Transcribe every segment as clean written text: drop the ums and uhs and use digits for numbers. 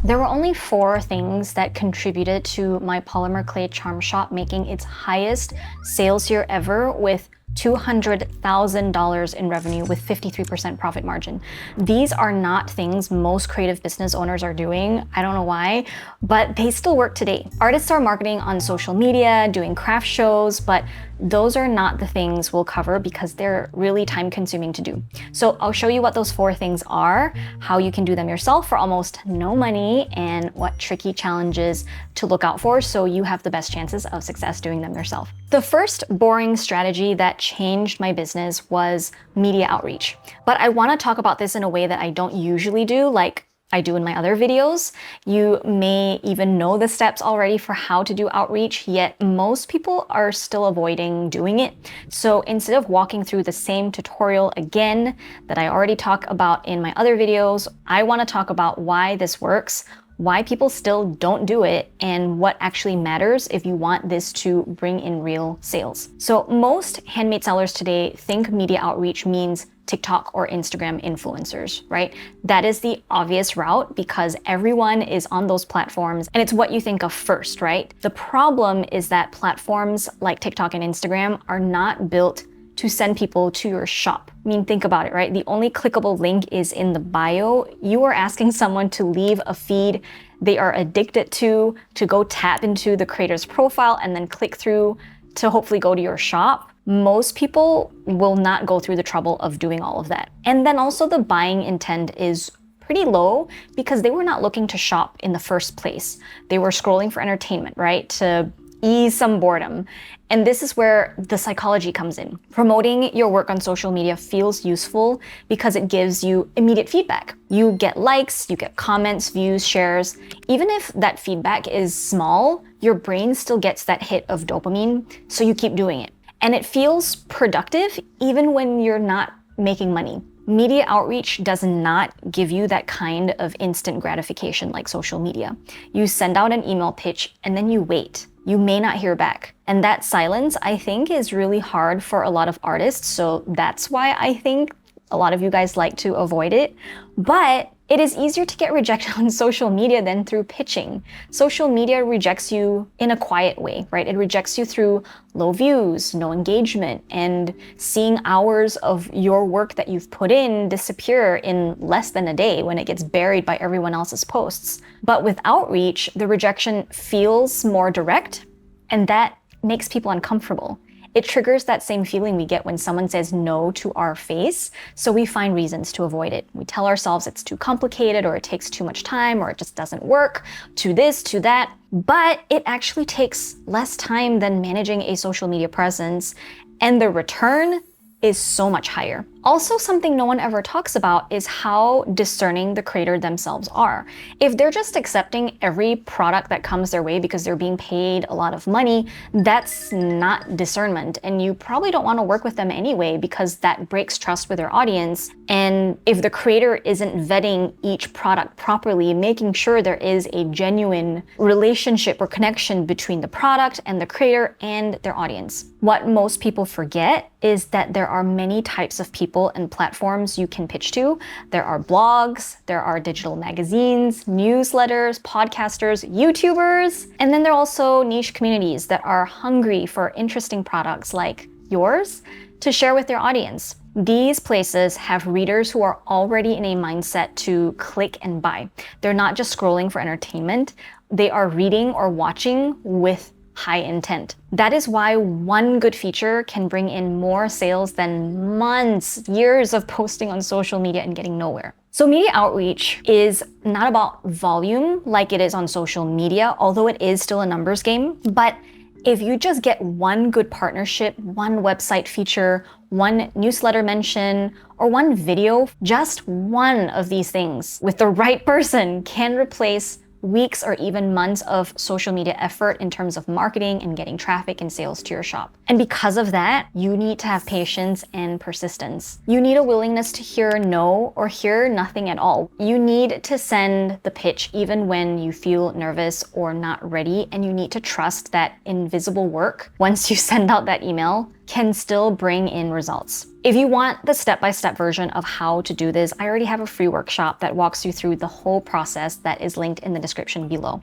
There were only 4 things that contributed to my polymer clay charm shop making its highest sales year ever with $200,000 in revenue with 53% profit margin. These are not things most creative business owners are doing. I don't know why, but they still work today. Artists are marketing on social media, doing craft shows, but those are not the things we'll cover because they're really time consuming to do. So I'll show you what those 4 things are, how you can do them yourself for almost no money, and what tricky challenges to look out for so you have the best chances of success doing them yourself. The first boring strategy that changed my business was media outreach. But I want to talk about this in a way that I don't usually do, like I do in my other videos. You may even know the steps already for how to do outreach, yet most people are still avoiding doing it. So instead of walking through the same tutorial again that I already talked about in my other videos, I want to talk about why this works, why people still don't do it, and what actually matters if you want this to bring in real sales. So most handmade sellers today think media outreach means TikTok or Instagram influencers, right? That is the obvious route because everyone is on those platforms and it's what you think of first, right? The problem is that platforms like TikTok and Instagram are not built to send people to your shop. I mean, think about it, right? The only clickable link is in the bio. You are asking someone to leave a feed they are addicted to go tap into the creator's profile and then click through to hopefully go to your shop. Most people will not go through the trouble of doing all of that. And then also the buying intent is pretty low because they were not looking to shop in the first place. They were scrolling for entertainment, right? To ease some boredom. And this is where the psychology comes in. Promoting your work on social media feels useful because it gives you immediate feedback. You get likes, you get comments, views, shares. Even if that feedback is small, your brain still gets that hit of dopamine, so you keep doing it. And it feels productive even when you're not making money. Media outreach does not give you that kind of instant gratification like social media. You send out an email pitch and then you wait. You may not hear back. And that silence, I think, is really hard for a lot of artists. So that's why I think a lot of you guys like to avoid it. But it is easier to get rejected on social media than through pitching. Social media rejects you in a quiet way, right? It rejects you through low views, no engagement, and seeing hours of your work that you've put in disappear in less than a day when it gets buried by everyone else's posts. But with outreach, the rejection feels more direct, and that makes people uncomfortable. It triggers that same feeling we get when someone says no to our face, so we find reasons to avoid it. We tell ourselves it's too complicated, or it takes too much time, or it just doesn't work, to this, to that. But it actually takes less time than managing a social media presence, and the return is so much higher. Also, something no one ever talks about is how discerning the creator themselves are. If they're just accepting every product that comes their way because they're being paid a lot of money, that's not discernment, and you probably don't want to work with them anyway because that breaks trust with their audience. And if the creator isn't vetting each product properly, making sure there is a genuine relationship or connection between the product and the creator and their audience. What most people forget is that there are many types of people and platforms you can pitch to. There are blogs, there are digital magazines, newsletters, podcasters, YouTubers, and then there are also niche communities that are hungry for interesting products like yours to share with their audience. These places have readers who are already in a mindset to click and buy. They're not just scrolling for entertainment, they are reading or watching with high intent. That is why one good feature can bring in more sales than months, years of posting on social media and getting nowhere. So media outreach is not about volume like it is on social media, although it is still a numbers game. But if you just get one good partnership, one website feature, one newsletter mention, or one video, just one of these things with the right person can replace weeks or even months of social media effort in terms of marketing and getting traffic and sales to your shop. And because of that, you need to have patience and persistence. You need a willingness to hear no or hear nothing at all. You need to send the pitch even when you feel nervous or not ready, and you need to trust that invisible work once you send out that email can still bring in results. If you want the step-by-step version of how to do this, I already have a free workshop that walks you through the whole process that is linked in the description below.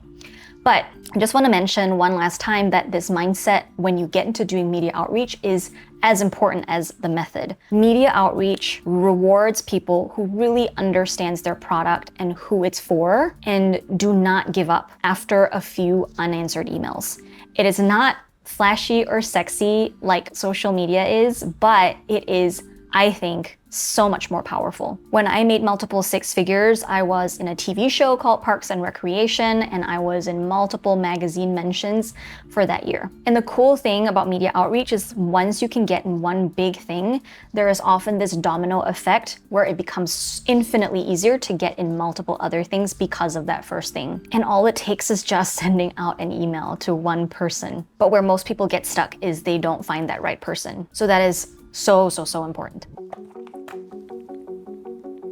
But I just want to mention one last time that this mindset when you get into doing media outreach is as important as the method. Media outreach rewards people who really understands their product and who it's for, and do not give up after a few unanswered emails. It is not flashy or sexy like social media is, but it is, I think, so much more powerful. When I made multiple six figures, I was in a TV show called Parks and Recreation, and I was in multiple magazine mentions for that year. And the cool thing about media outreach is once you can get in one big thing, there is often this domino effect where it becomes infinitely easier to get in multiple other things because of that first thing. And all it takes is just sending out an email to one person. But where most people get stuck is they don't find that right person. So that is so important.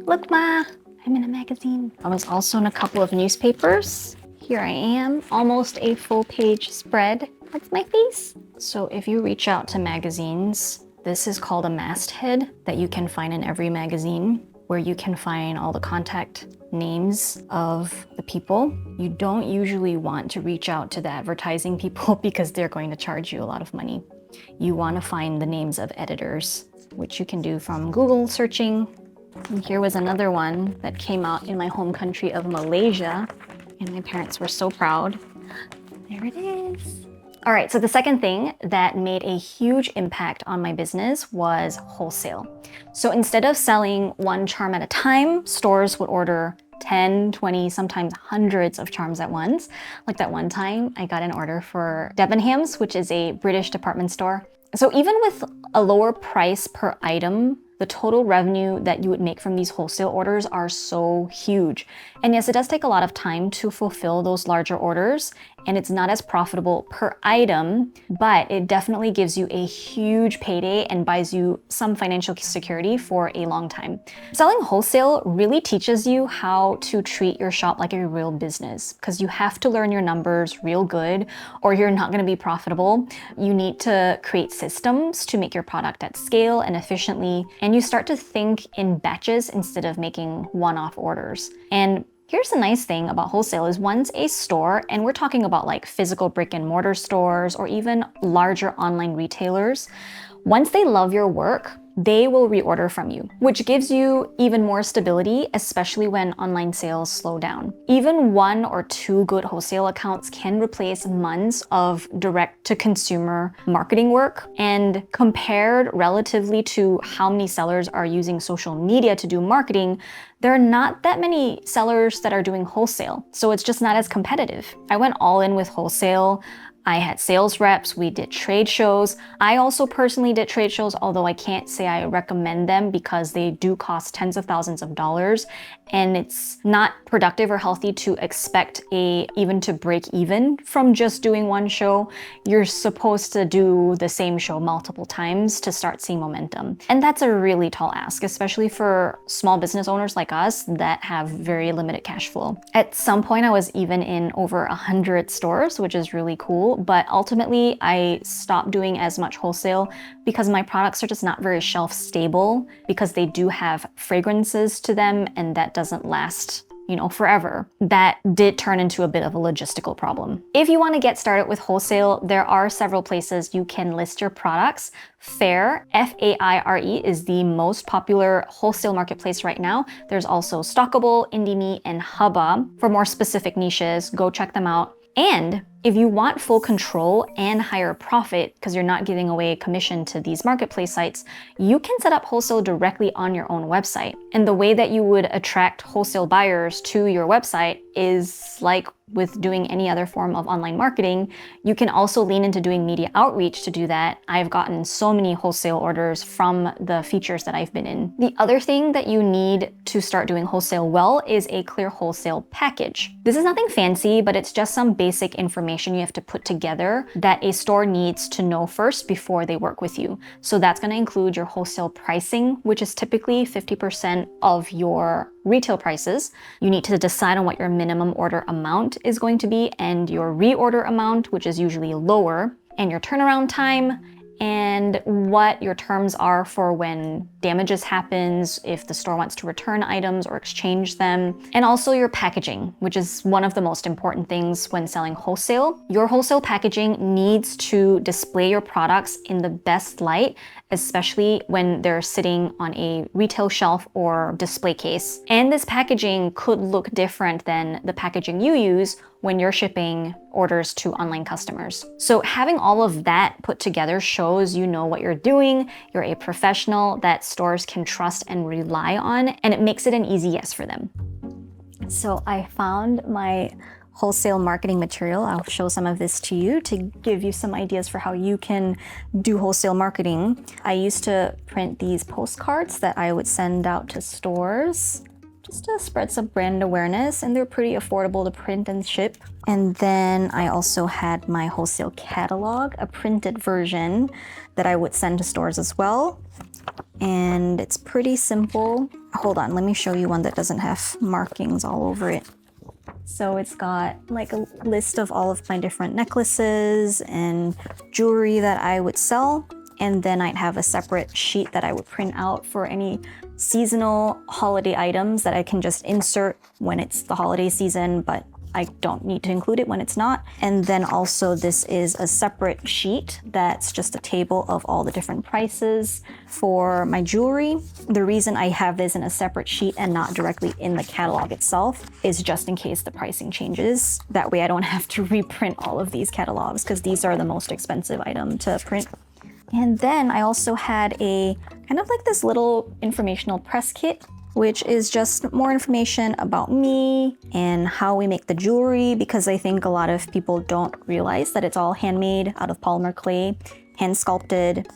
Look, Ma, I'm in a magazine. I was also in a couple of newspapers. Here I am, almost a full page spread. That's my face. So if you reach out to magazines, this is called a masthead that you can find in every magazine, where you can find all the contact names of the people. You don't usually want to reach out to the advertising people because they're going to charge you a lot of money. You want to find the names of editors, which you can do from Google searching. And here was another one that came out in my home country of Malaysia, and my parents were so proud. There it is. All right, so the second thing that made a huge impact on my business was wholesale. So instead of selling one charm at a time, stores would order 10, 20, sometimes hundreds of charms at once. Like that one time I got an order for Debenhams, which is a British department store. So even with a lower price per item, the total revenue that you would make from these wholesale orders are so huge. And yes, it does take a lot of time to fulfill those larger orders, and it's not as profitable per item, but it definitely gives you a huge payday and buys you some financial security for a long time. Selling wholesale really teaches you how to treat your shop like a real business, because you have to learn your numbers real good or you're not going to be profitable. You need to create systems to make your product at scale and efficiently, and you start to think in batches instead of making one-off orders. And here's the nice thing about wholesale is once a store, and we're talking about like physical brick and mortar stores or even larger online retailers, once they love your work, they will reorder from you, which gives you even more stability, especially when online sales slow down. Even 1 or 2 good wholesale accounts can replace months of direct-to-consumer marketing work. And compared relatively to how many sellers are using social media to do marketing, there are not that many sellers that are doing wholesale, so it's just not as competitive. I went all in with wholesale. I had sales reps, we did trade shows. I also personally did trade shows, although I can't say I recommend them because they do cost tens of thousands of dollars, and it's not productive or healthy to expect even to break even from just doing one show. You're supposed to do the same show multiple times to start seeing momentum. And that's a really tall ask, especially for small business owners like us that have very limited cash flow. At some point, I was even in over 100 stores, which is really cool. But ultimately, I stopped doing as much wholesale because my products are just not very shelf stable, because they do have fragrances to them and that doesn't last, forever. That did turn into a bit of a logistical problem. If you want to get started with wholesale, there are several places you can list your products. Faire, F-A-I-R-E, is the most popular wholesale marketplace right now. There's also Stockable, IndieMe, and Hubba. For more specific niches, go check them out. And if you want full control and higher profit, because you're not giving away commission to these marketplace sites, you can set up wholesale directly on your own website. And the way that you would attract wholesale buyers to your website is like with doing any other form of online marketing. You can also lean into doing media outreach to do that. I've gotten so many wholesale orders from the features that I've been in. The other thing that you need to start doing wholesale well is a clear wholesale package. This is nothing fancy, but it's just some basic information you have to put together that a store needs to know first before they work with you. So that's going to include your wholesale pricing, which is typically 50% of your retail prices. You need to decide on what your minimum order amount is going to be and your reorder amount, which is usually lower, and your turnaround time, and what your terms are for when damages happens, if the store wants to return items or exchange them, and also your packaging, which is one of the most important things when selling wholesale. Your wholesale packaging needs to display your products in the best light, especially when they're sitting on a retail shelf or display case. And this packaging could look different than the packaging you use when you're shipping orders to online customers. So having all of that put together shows you know what you're doing, you're a professional that stores can trust and rely on, and it makes it an easy yes for them. So I found my wholesale marketing material. I'll show some of this to you to give you some ideas for how you can do wholesale marketing. I used to print these postcards that I would send out to stores just to spread some brand awareness, and they're pretty affordable to print and ship. And then I also had my wholesale catalog, a printed version that I would send to stores as well. And it's pretty simple. Hold on, let me show you one that doesn't have markings all over it. So it's got like a list of all of my different necklaces and jewelry that I would sell. And then I'd have a separate sheet that I would print out for any seasonal holiday items that I can just insert when it's the holiday season, but I don't need to include it when it's not. And then also this is a separate sheet that's just a table of all the different prices for my jewelry. The reason I have this in a separate sheet and not directly in the catalog itself is just in case the pricing changes. That way I don't have to reprint all of these catalogs because these are the most expensive item to print. And then I also had a kind of like this little informational press kit, which is just more information about me and how we make the jewelry, because I think a lot of people don't realize that it's all handmade out of polymer clay, hand sculpted,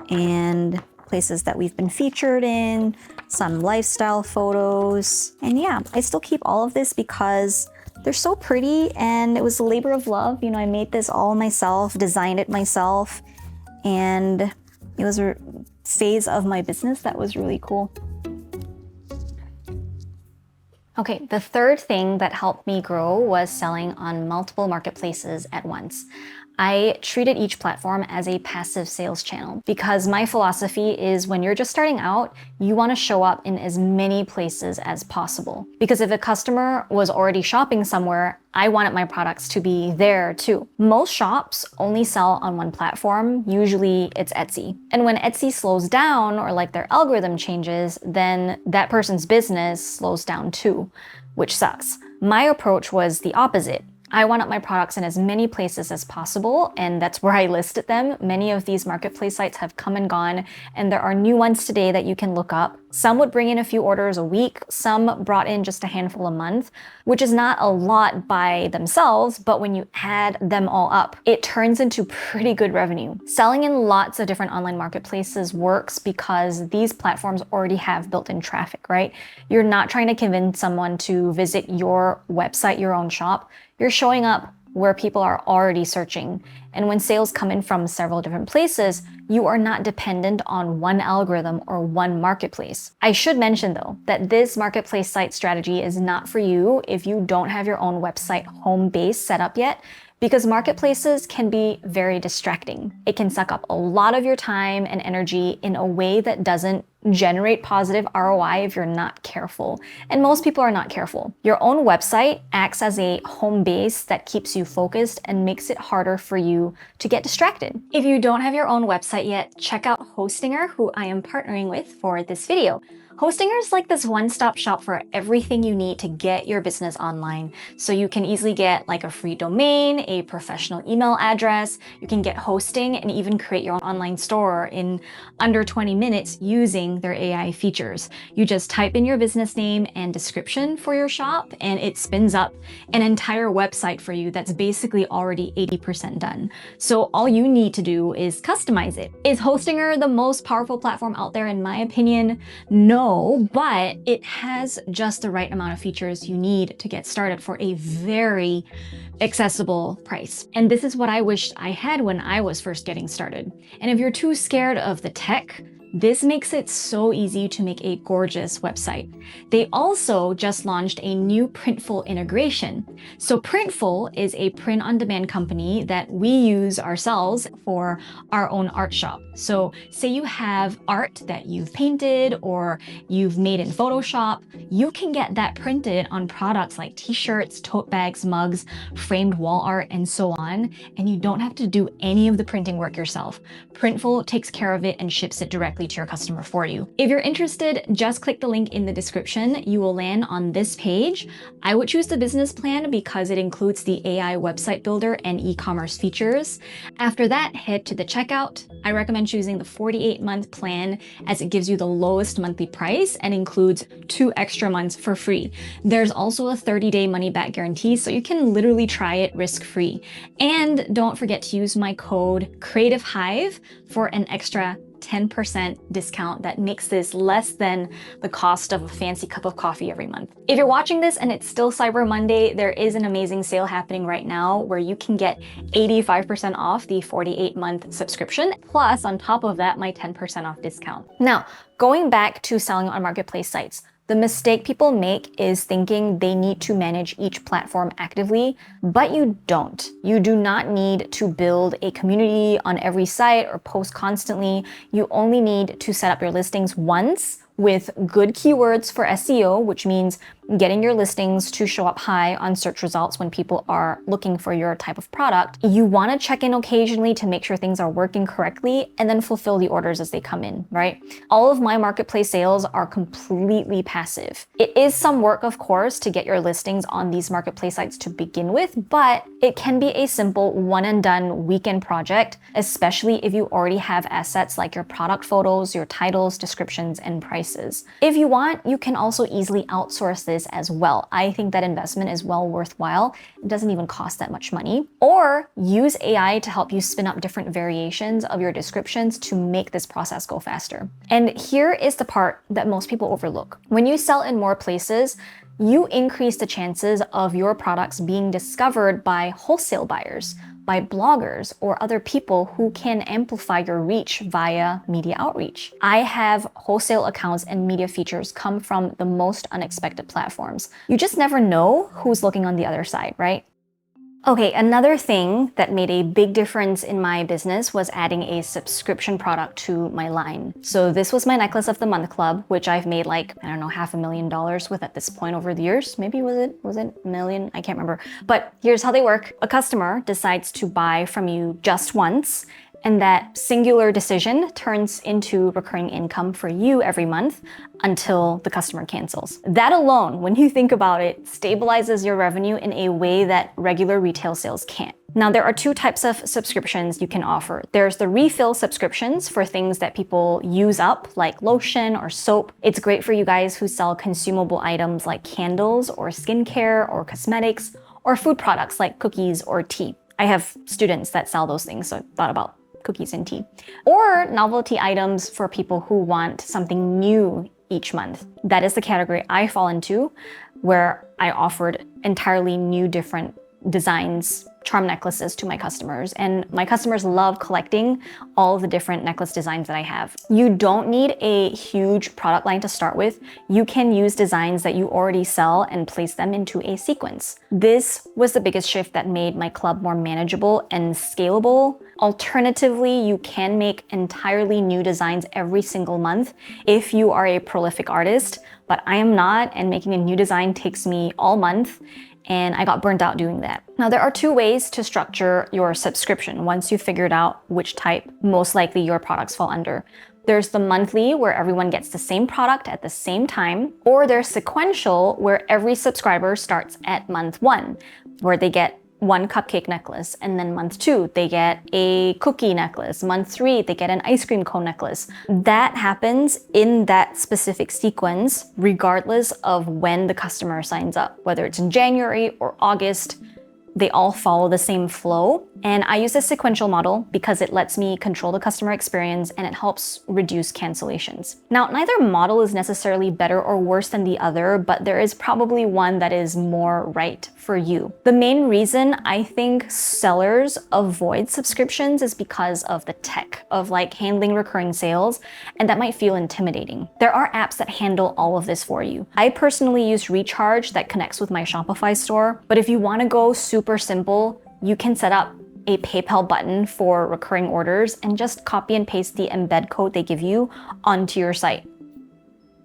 and places that we've been featured in, some lifestyle photos. And yeah, I still keep all of this because they're so pretty and it was a labor of love. You know, I made this all myself, designed it myself, and it was a phase of my business that was really cool. Okay, the third thing that helped me grow was selling on multiple marketplaces at once. I treated each platform as a passive sales channel because my philosophy is when you're just starting out, you want to show up in as many places as possible. Because if a customer was already shopping somewhere, I wanted my products to be there too. Most shops only sell on one platform, usually it's Etsy. And when Etsy slows down or like their algorithm changes, then that person's business slows down too, which sucks. My approach was the opposite. I wanted my products in as many places as possible, and that's where I listed them. Many of these marketplace sites have come and gone, and there are new ones today that you can look up. Some would bring in a few orders a week, some brought in just a handful a month, which is not a lot by themselves, but when you add them all up, it turns into pretty good revenue. Selling in lots of different online marketplaces works because these platforms already have built-in traffic, right? You're not trying to convince someone to visit your website, your own shop. You're showing up where people are already searching. And when sales come in from several different places, you are not dependent on one algorithm or one marketplace. I should mention though, that this marketplace site strategy is not for you if you don't have your own website home base set up yet, because marketplaces can be very distracting. It can suck up a lot of your time and energy in a way that doesn't generate positive ROI if you're not careful. And most people are not careful. Your own website acts as a home base that keeps you focused and makes it harder for you to get distracted. If you don't have your own website yet, check out Hostinger, who I am partnering with for this video. Hostinger is like this one-stop shop for everything you need to get your business online. So you can easily get like a free domain, a professional email address, you can get hosting and even create your own online store in under 20 minutes using their AI features. You just type in your business name and description for your shop and it spins up an entire website for you that's basically already 80% done. So all you need to do is customize it. Is Hostinger the most powerful platform out there in my opinion? No. But it has just the right amount of features you need to get started for a very accessible price. And this is what I wished I had when I was first getting started. And if you're too scared of the tech, This makes it so easy to make a gorgeous website. They also just launched a new Printful integration. So Printful is a print-on-demand company that we use ourselves for our own art shop. So say you have art that you've painted or you've made in Photoshop, you can get that printed on products like t-shirts, tote bags, mugs, framed wall art, and so on, and you don't have to do any of the printing work yourself. Printful takes care of it and ships it directly to your customer for you. If you're interested, just click the link in the description. You will land on this page. I would choose the business plan because it includes the AI website builder and e-commerce features. After that, head to the checkout. I recommend choosing the 48-month plan as it gives you the lowest monthly price and includes 2 extra months for free. There's also a 30-day money-back guarantee, so you can literally try it risk-free. And don't forget to use my code CreativeHive for an extra 10% discount that makes this less than the cost of a fancy cup of coffee every month. If you're watching this and it's still Cyber Monday, there is an amazing sale happening right now where you can get 85% off the 48-month subscription, plus on top of that, my 10% off discount. Now, going back to selling on marketplace sites, the mistake people make is thinking they need to manage each platform actively, but you don't. You do not need to build a community on every site or post constantly. You only need to set up your listings once with good keywords for SEO, which means getting your listings to show up high on search results when people are looking for your type of product. You want to check in occasionally to make sure things are working correctly and then fulfill the orders as they come in, right? All of my marketplace sales are completely passive. It is some work, of course, to get your listings on these marketplace sites to begin with, but it can be a simple one and done weekend project, especially if you already have assets like your product photos, your titles, descriptions, and prices. If you want, you can also easily outsource this as well. I think that investment is well worthwhile. It doesn't even cost that much money. Or use AI to help you spin up different variations of your descriptions to make this process go faster. And here is the part that most people overlook. When you sell in more places, you increase the chances of your products being discovered by wholesale buyers, by bloggers, or other people who can amplify your reach via media outreach. I have wholesale accounts and media features come from the most unexpected platforms. You just never know who's looking on the other side, right? Okay, another thing that made a big difference in my business was adding a subscription product to my line. So this was my Necklace of the Month Club, which I've made like, I don't know, $500,000 with at this point over the years. Maybe was it a million? I can't remember. But here's how they work. A customer decides to buy from you just once, and that singular decision turns into recurring income for you every month until the customer cancels. That alone, when you think about it, stabilizes your revenue in a way that regular retail sales can't. Now, there are 2 types of subscriptions you can offer. There's the refill subscriptions for things that people use up, like lotion or soap. It's great for you guys who sell consumable items like candles or skincare or cosmetics, or food products like cookies or tea. I have students that sell those things, so I thought about cookies and tea. Or novelty items for people who want something new each month. That is the category I fall into, where I offered entirely new different designs, charm necklaces to my customers. And my customers love collecting all of the different necklace designs that I have. You don't need a huge product line to start with. You can use designs that you already sell and place them into a sequence. This was the biggest shift that made my club more manageable and scalable. Alternatively, you can make entirely new designs every single month if you are a prolific artist, but I am not, and making a new design takes me all month, and I got burnt out doing that. Now, there are 2 ways to structure your subscription once you've figured out which type most likely your products fall under. There's the monthly, where everyone gets the same product at the same time, or there's sequential, where every subscriber starts at month 1, where they get 1 cupcake necklace, and then month 2, they get a cookie necklace. Month 3, they get an ice cream cone necklace. That happens in that specific sequence, regardless of when the customer signs up, whether it's in January or August. They all follow the same flow. And I use a sequential model because it lets me control the customer experience and it helps reduce cancellations. Now, neither model is necessarily better or worse than the other, but there is probably one that is more right for you. The main reason I think sellers avoid subscriptions is because of the tech of like handling recurring sales, and that might feel intimidating. There are apps that handle all of this for you. I personally use Recharge that connects with my Shopify store, but if you want to go super simple, you can set up a PayPal button for recurring orders and just copy and paste the embed code they give you onto your site.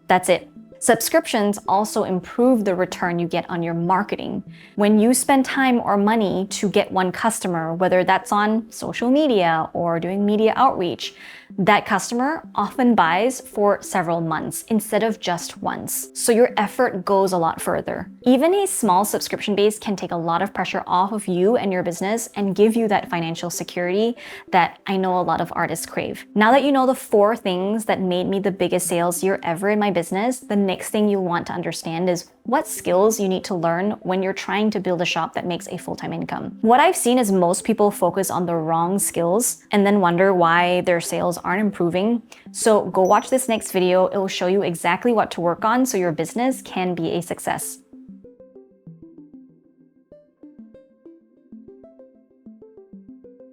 That's it. Subscriptions also improve the return you get on your marketing. When you spend time or money to get one customer, whether that's on social media or doing media outreach, that customer often buys for several months instead of just once. So your effort goes a lot further. Even a small subscription base can take a lot of pressure off of you and your business and give you that financial security that I know a lot of artists crave. Now that you know the 4 things that made me the biggest sales year ever in my business, the next thing you'll want to understand is what skills you need to learn when you're trying to build a shop that makes a full-time income. What I've seen is most people focus on the wrong skills and then wonder why their sales aren't improving. So go watch this next video. It will show you exactly what to work on so your business can be a success.